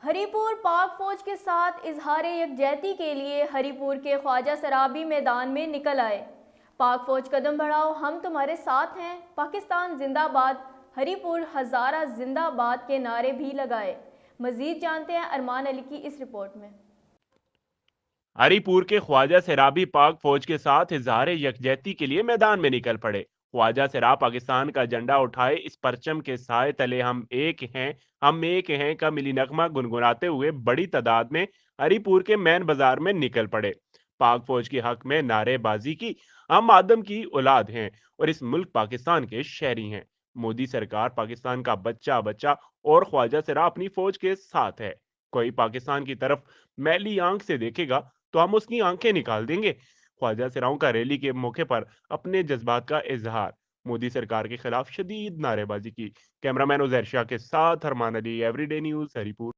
हरिपुर पाक फौज के साथ इजहार यकजहती के लिए हरिपुर के ख्वाजा सराबी मैदान में निकल आए। पाक फौज कदम बढ़ाओ, हम तुम्हारे साथ हैं, पाकिस्तान जिंदाबाद, हरिपुर हजारा जिंदाबाद के नारे भी लगाए। मजीद जानते हैं अरमान अली की इस रिपोर्ट में। हरिपुर के ख्वाजा सराबी पाक फौज के साथ इजहार यकजहती के लिए मैदान में निकल पड़े। ख्वाजा सराब पाकिस्तान का झंडा उठाए, इस परचम के साए तले हम एक हैं का मिली नगमा गुनगुनाते हुए बड़ी तादाद में हरिपुर के मैन बाजार में निकल पड़े। पाक फौज के हक में नारेबाजी की। हम आदम की औलाद हैं और इस मुल्क पाकिस्तान के शहरी हैं। मोदी सरकार पाकिस्तान का बच्चा बच्चा और ख्वाजा सराब अपनी फौज के साथ है। कोई पाकिस्तान की तरफ मैली आंख से देखेगा तो हम उसकी आंखें निकाल देंगे। ख्वाजा सिराओं का रैली के मौके पर अपने जज्बात का इजहार। मोदी सरकार के खिलाफ शदीद नारेबाजी की। कैमरामैन उजैर शाह के साथ अरमान अली, एवरीडे न्यूज, हरिपुर।